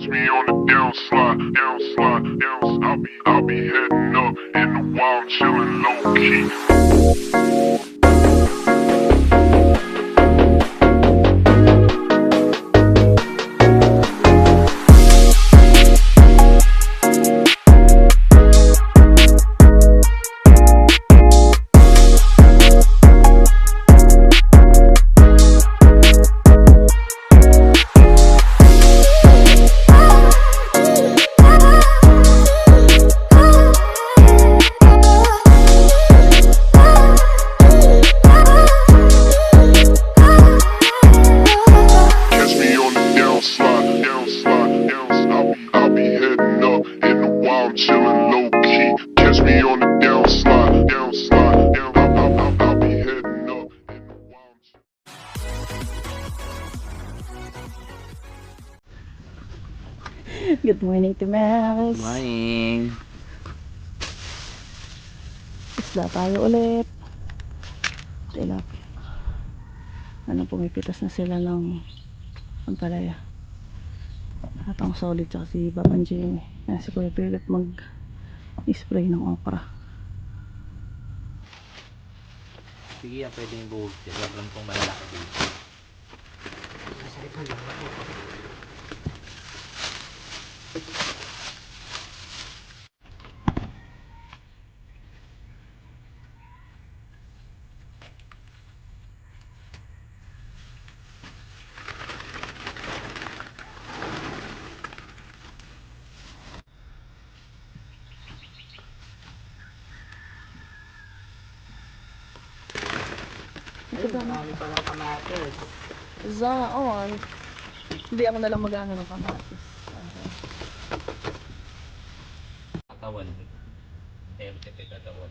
Me on the downslide, downslide, downslide. I'll be heading up in the wild, chilling low key. Good morning to Mels. Morning. Isda tayo ulit. Tilapia. Pumipitas na sila ng ampalaya. At ang solid tsaka si Baban Jimmy. Si Kuya Philip mag-spray ng okra. Sige, pwede yung buhok. Labran pong malalaki dito. Marami palang kamatis. Zaon. Hindi ako nalang mag-ano ng kamatis. Katawan. Tete katawan.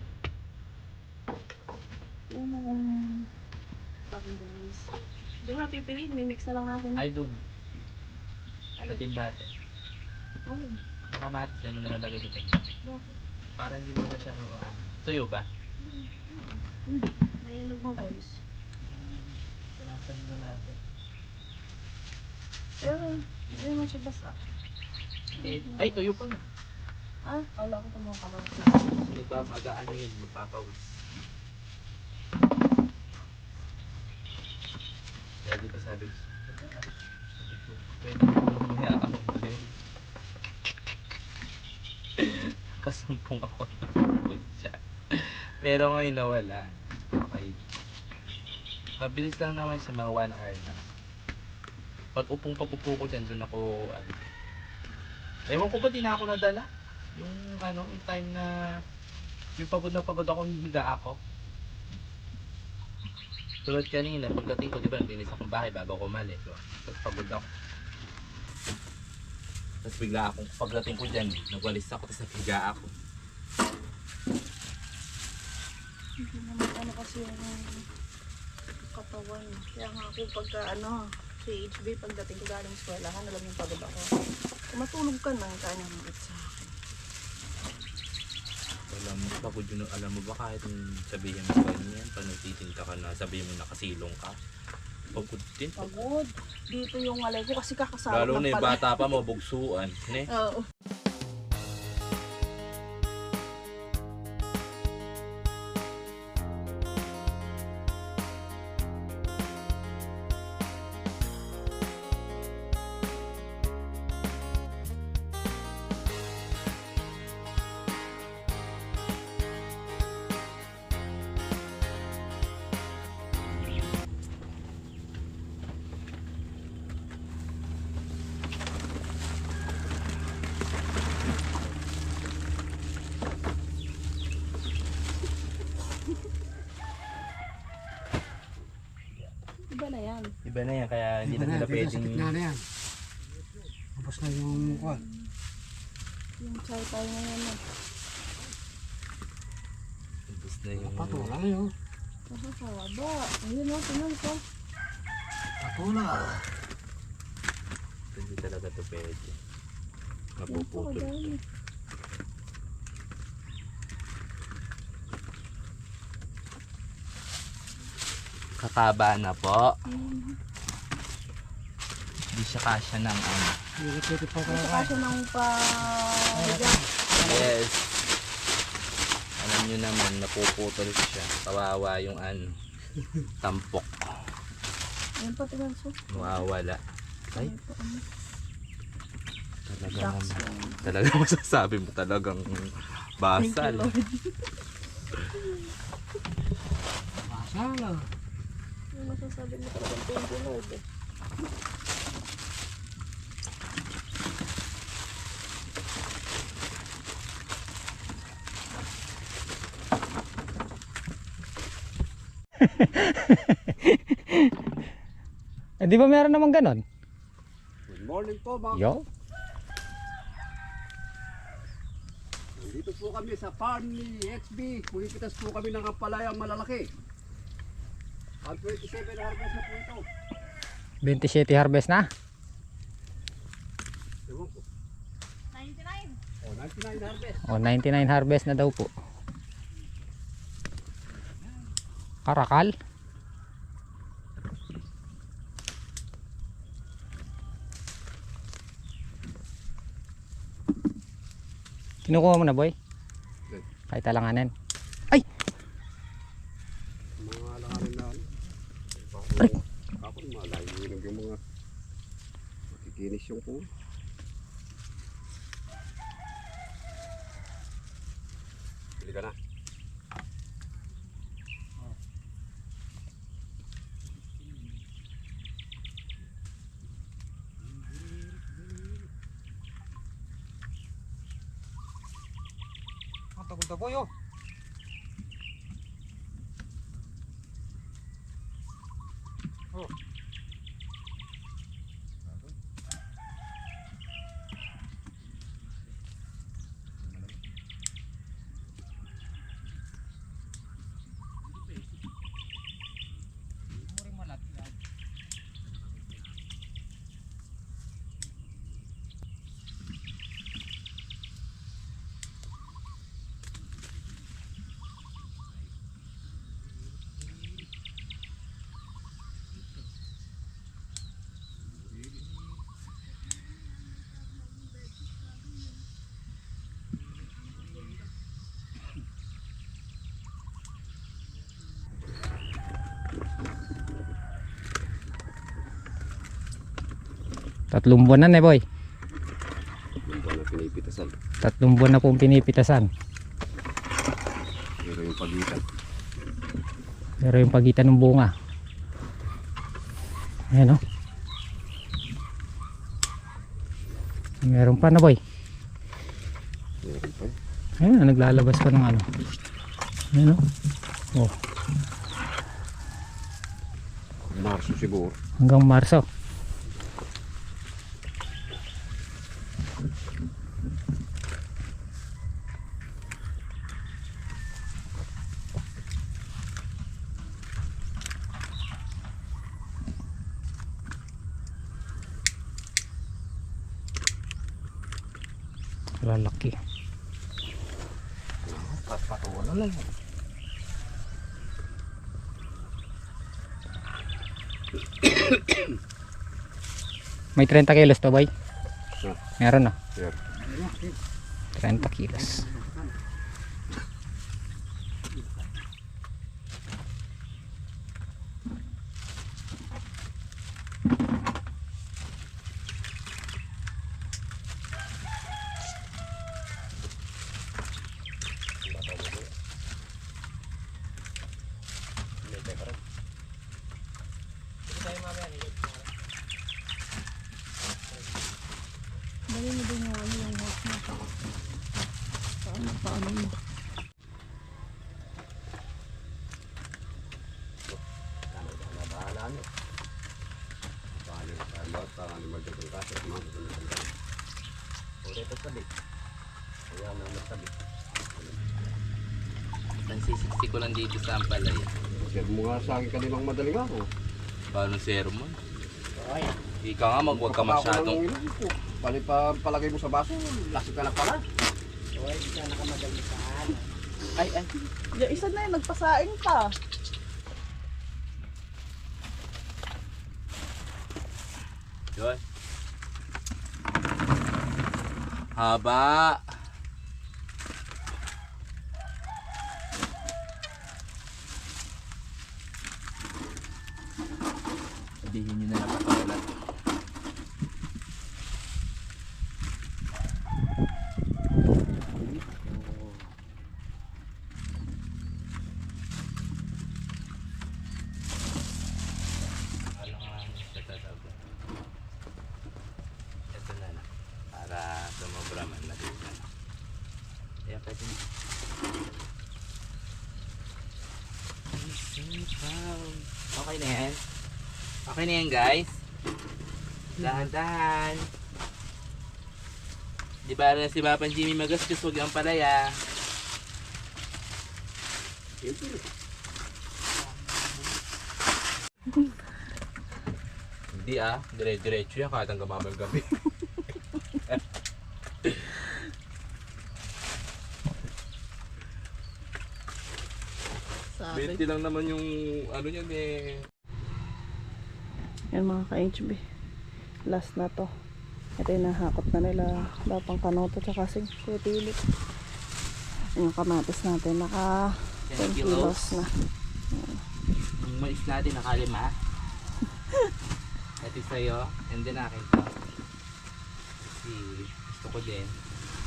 Hindi mo na pipiliin. Mimix na lang natin. Ay, dun. Sa timbate. Kamatis, ano na nalagay dito? Para hindi mo na siya tuyo ba? Nainog mo guys. Pinasan na natin. Pero, hindi mo siya basa. Ay, tuyo pa na. Wala ko ito mga kamatis. Hindi ba mag-ano yun? Magpapawis. Kaya di ba sabi ko? Pwede mo niya ako din. Kasumpong ako ng siya. Pero ngayon nawala. Okay. Mabilis lang naman sa mga 1 hour na. Pag upong-papupo ko dyan, doon ako ewan ko ba di na ako nadala? Yung yung time na yung pagod na pagod ako, higa ako. Tulad kanina, pagdating ko, di ba, linis akong bahay bago ako umalis. So, tapos pagod ako. Tapos bigla akong, pagdating ko dyan, nagwalis ako, tapos napiga ako. Hindi naman kasi yung katawan. Kaya nga ako pagka si HB pagdating ko galing eskwelahan, alam yung pagod ako. Kung matulog ka na, kanya mabit sa akin. Alam mo, pagod yun, alam mo ba kahit sabihin mo ganyan, pag nagtitinta ka na, sabihin mo nakasilong ka, pagod din. Pagod. Dito yung alay ko kasi kakasarap Lalo na yung pala. bata pa mo, bugsuan. Ne? Oo. Iba na yan. Iba na yan, kaya hindi na nila Dito pwedeng... sa gitna na yan. Tapos na yung mukha. Yung chai tayo na yan. Ubus na yung... Patula na yun. Nakakaba. Ayun o, tingnan ko. Patula. Hindi talaga ito pwede. Napuputol. Kakaba na po. Hindi siya kasya ng ano. Pwede pa Ito kasi nang pa-bigyan. Yes. Alam nyo naman, napuputol siya. Kawawa yung ano, tampok. Ayan pa, tingnan so. Mawawala. Ay, Ito, ano. talagang, Shucks lang. talagang masasabi mo talagang basal. Thank you, Lord. masala. Yung masasabi mo talagang thank you, Lord. Eh. Eh, di ba meron naman ganon? Good morning po mga. Yo. Dito po kami sa farm ni XB. Pumipitas po kami ng ampalayang malalaki. Ang 27 harvest na po ito. 27 harvest na. Ewan ko. 99. Oh, 99 harvest. O, 99 harvest na daw po. Karakal. Kinukuha mo na, boy? Kahit alanganin. Ay! Mga alanganin na ano. Ako malayo yung mga makikinis yung po. Bili ka na. Ang tagod na, boy, oh. Tatlong buwan na, boy. Yung ba na pinipitasan. Tatlong buwan na pong pinipitasan. Pero yung pagitan. Pero yung pagitan ng bunga. Ayan, oh. Meron pa na, boy. Meron pa. Ayan, naglalabas pa ng ano. Ayan, oh. Oh, Marso siguro. hanggang Marso. Lalaki. Patuwa na lang. May 30 kilos to, boy. Ah. Meron na. Meron. 30 kilos. Dali mo din yung ano yung hot mo. Paano mo. Bahala nyo. Bahala nyo. Bahala nyo magdagong kasi. Uli ito sabi. Kaya na masabi. Nansisiksi ko lang dito sa Ampalay. Share mo nga sa akin kaninang madaling ako. Paano sermon? Ika nga, huwag ka masyadong... Bali pa palagay mo sa baso, lasik ka na pala. Ay, Yung isa na yun, nagpasaing pa. yun. Haba. Sabihin nyo na lang patawalan. Ito na lang. Para sumobra man na dito. Ayan pwede na. Okay na yan. Okay na yan guys. Dahan-dahan. Di ba rin si Papan Jimmy magastos, huwag ang palaya. Hindi dire-diretso yan kahit hanggang mamayang gabi. Sabi. 20 lang naman yung ano niyan eh. Yan mga ka-HB. Last na to. Ito yung nahakot na nila. Dapang kanoto tsaka singkutilip. Yung kamatis natin. Naka 10 kilos na. Yung mais natin nakalima. Ito sa'yo. And then akin to. Kasi gusto ko din.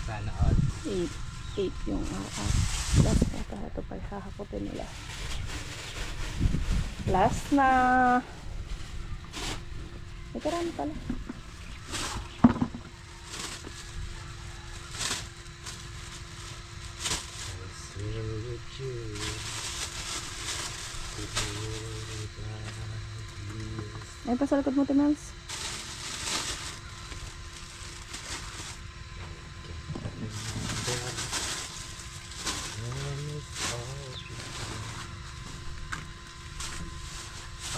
Sana all. 8 yung last na to. Ito pa hahakotin nila. Last na. Ito rin pala. Ay pa sa likod mo, Timels.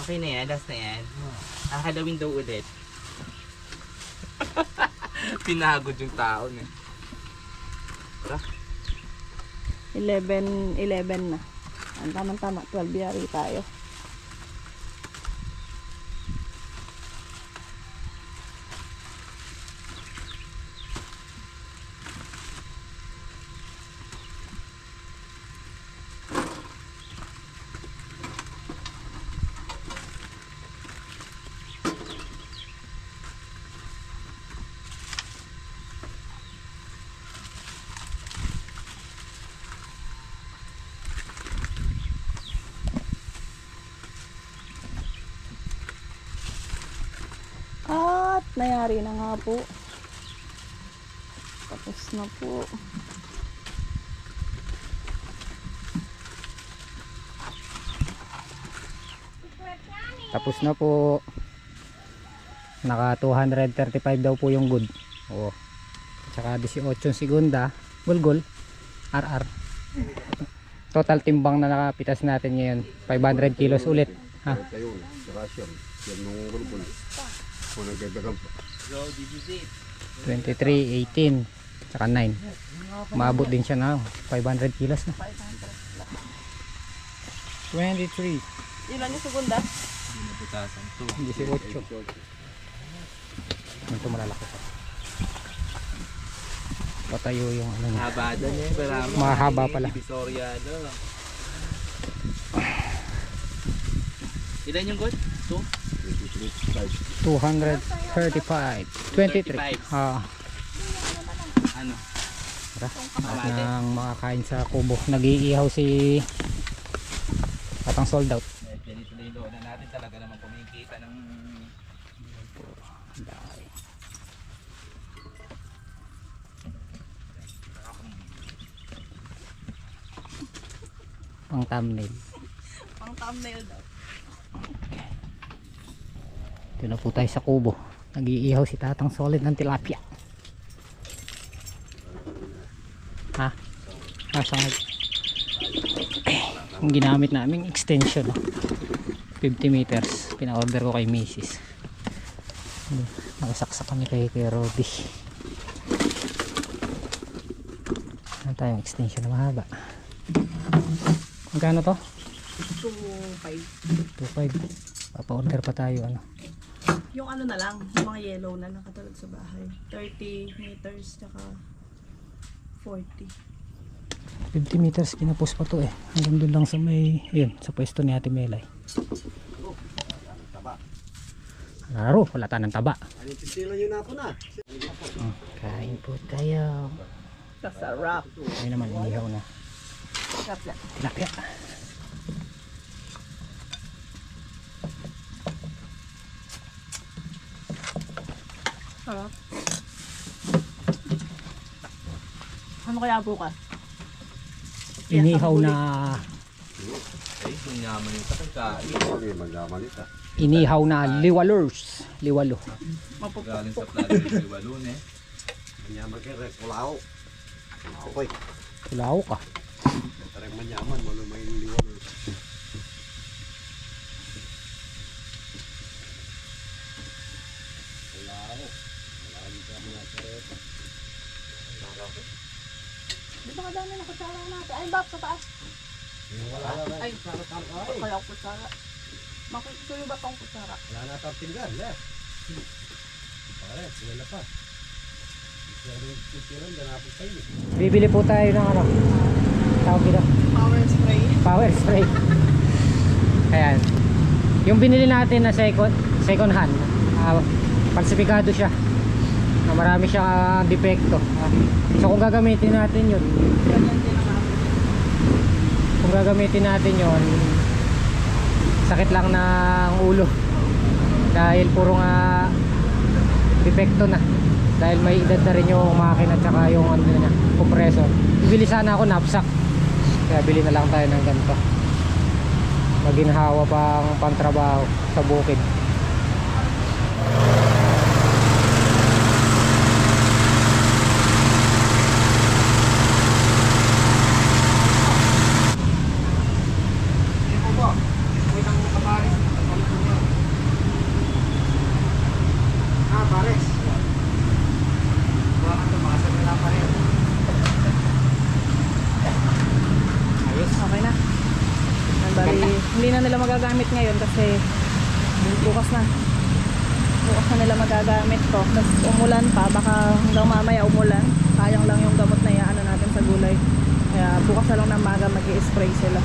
Okay na yan, last na yan. Hahalawin daw ulit. Pinagod yung tao eh. 11 na. Ang tama-tama, 12 yari tayo. At nayari na nga po. Tapos na po. Tapos na po. Naka 235 daw po yung good. Oo. Tsaka 18 segunda. Gulgol. RR. Total timbang na nakapitas natin ngayon. 500 kilos ulit. Ha? Tayo, sarasyon. Yan nung gulgol. Kung nagdadagan pa. So, this is it. 23, 18, tsaka 9. Maabot din siya na 500 kilos na. 23, Ilan yung segunda? Pinaputasan to. 18. Ito malalaki pa. Patayo yung ano niya. Habada niya. Mahaba pala. Divisoryado. Ilan yung good? 2? 235, 23. Ah, Ano? at nang makakain sa kubo. Nag-iihaw si Patang sold out. Ganito na yung loonan natin. Talaga naman kumikita ng... Pang thumbnail. Pang thumbnail daw. Ito na po tayo sa kubo. Nag-iihaw si Tatang Solid ng tilapia. Ha? Sangag. Yung ginamit namin extension. 50 meters. Pina-order ko kay Mrs. Nakasaksak kami kay Rodi. Ano tayong extension na mahaba? Magkano to? 2.5. 2.5. Papa-order pa tayo ano. Yung ano na lang, yung mga yellow na nakatulad sa bahay. 30 meters, tsaka 40. 50 meters kinapos pa to eh. Hanggang doon lang sa may, yun, sa pwesto ni Ate Melay. Laro, wala tanang taba. Anong pintilan yun ako na? Kain po tayo. Sasarap. Ay naman, inihaw na. Sarap lang. Tilapia. Sarap. Ano kaya bukas? Inihaw na, Ay, manyaman yung kakagkain. Okay, magdamalit ah. inihaw na liwalers. Liwalo. Galing sa plato ng Walon eh. Manyaman kayo, kulao. Okay. Kulao ka. Tarang manyaman, wala may liwan. Di ba kadami ng kutsara natin? Ay, bak, sa taas. Ay, kaya kutsara. Makikito yung batong kutsara. Wala na tayong pinggan, eh. Pare, wala pa. Bibili po tayo ng ano. Tawag dito. Power spray. Power spray. Ayan. Yung binili natin na second hand, falsifikado siya. Na marami siyang depekto. So kung gagamitin natin yun, Ganyan din ang namin. kung gagamitin natin yun, sakit lang ng ulo. Dahil puro nga depekto na. Dahil may edad na rin yung makina at saka yung ano niya, compressor. Bibili sana ako knapsack. Kaya bili na lang tayo ng ganito. Maginhawa pang pantrabaho sa bukid. Okay na. Bali, hindi na nila magagamit ngayon kasi bukas na. Bukas na nila magagamit to. Tapos umulan pa, baka hanggang mamaya umulan. Sayang lang yung gamot na iaan natin sa gulay. Kaya bukas na lang ng maga mag-i-spray sila.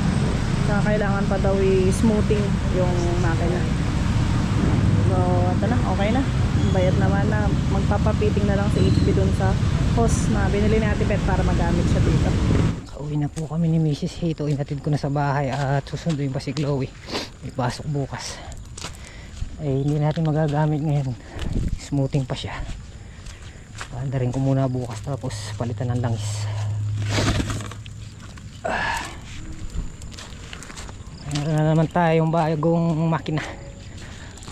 Saka kailangan pa daw i-smoothing yung makina. So, ito na, okay na. Bayad naman na magpapapiting na lang si HB dun sa hose na binili ni Ate Pet para magamit siya dito. Uwi na po kami ni Mrs. Hito. Inatid ko na sa bahay at susunduin pa si Chloe. May pasok bukas. Eh hindi natin magagamit ngayon. Smoothing pa siya. Banda rin ko muna bukas tapos palitan ng langis. Meron na naman tayong bagong makina.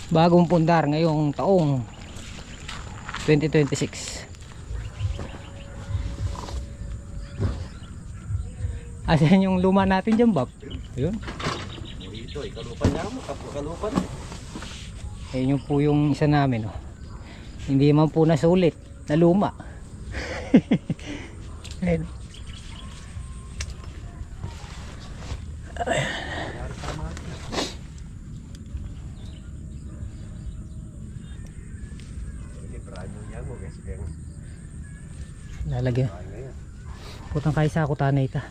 Bagong pundar ngayong taong 2026. Asan yung luma natin dyan, Bob? Ayun. Ito, ikalupan niya mo, kalupan. Ayun yung po yung isa namin. Oh. Hindi man po nasulit na luma. Ayun. Lalagyan. Putang kayo sa kutanay ita.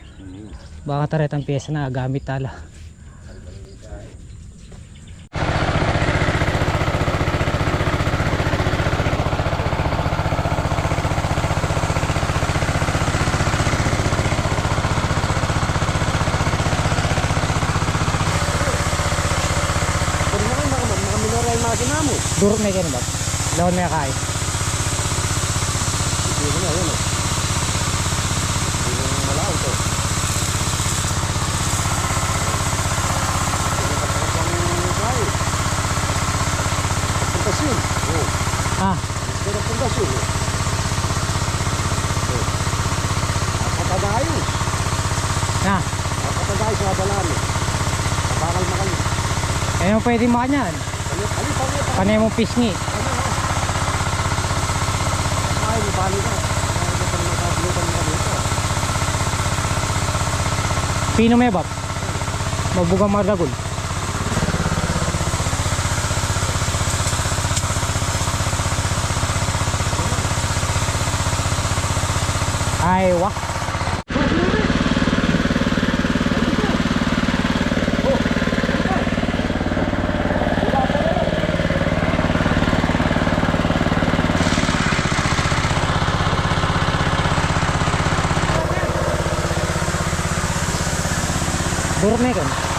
Baka taret ang pyesa na gamit tala. Durok na yan ba? Lawan na kaya. Hindi na yun. Hindi na malaw to. Pundasyon. Ah, Pero pundasyon. Kapatadayo. na. Kapatadayo sa dalami. Bakal makal. Ayun pwede makanyan. Panay mo pisngi. Ay, bali ka. Pino may bab. Mabugang maragol. Ay, wah. Buruk na yun.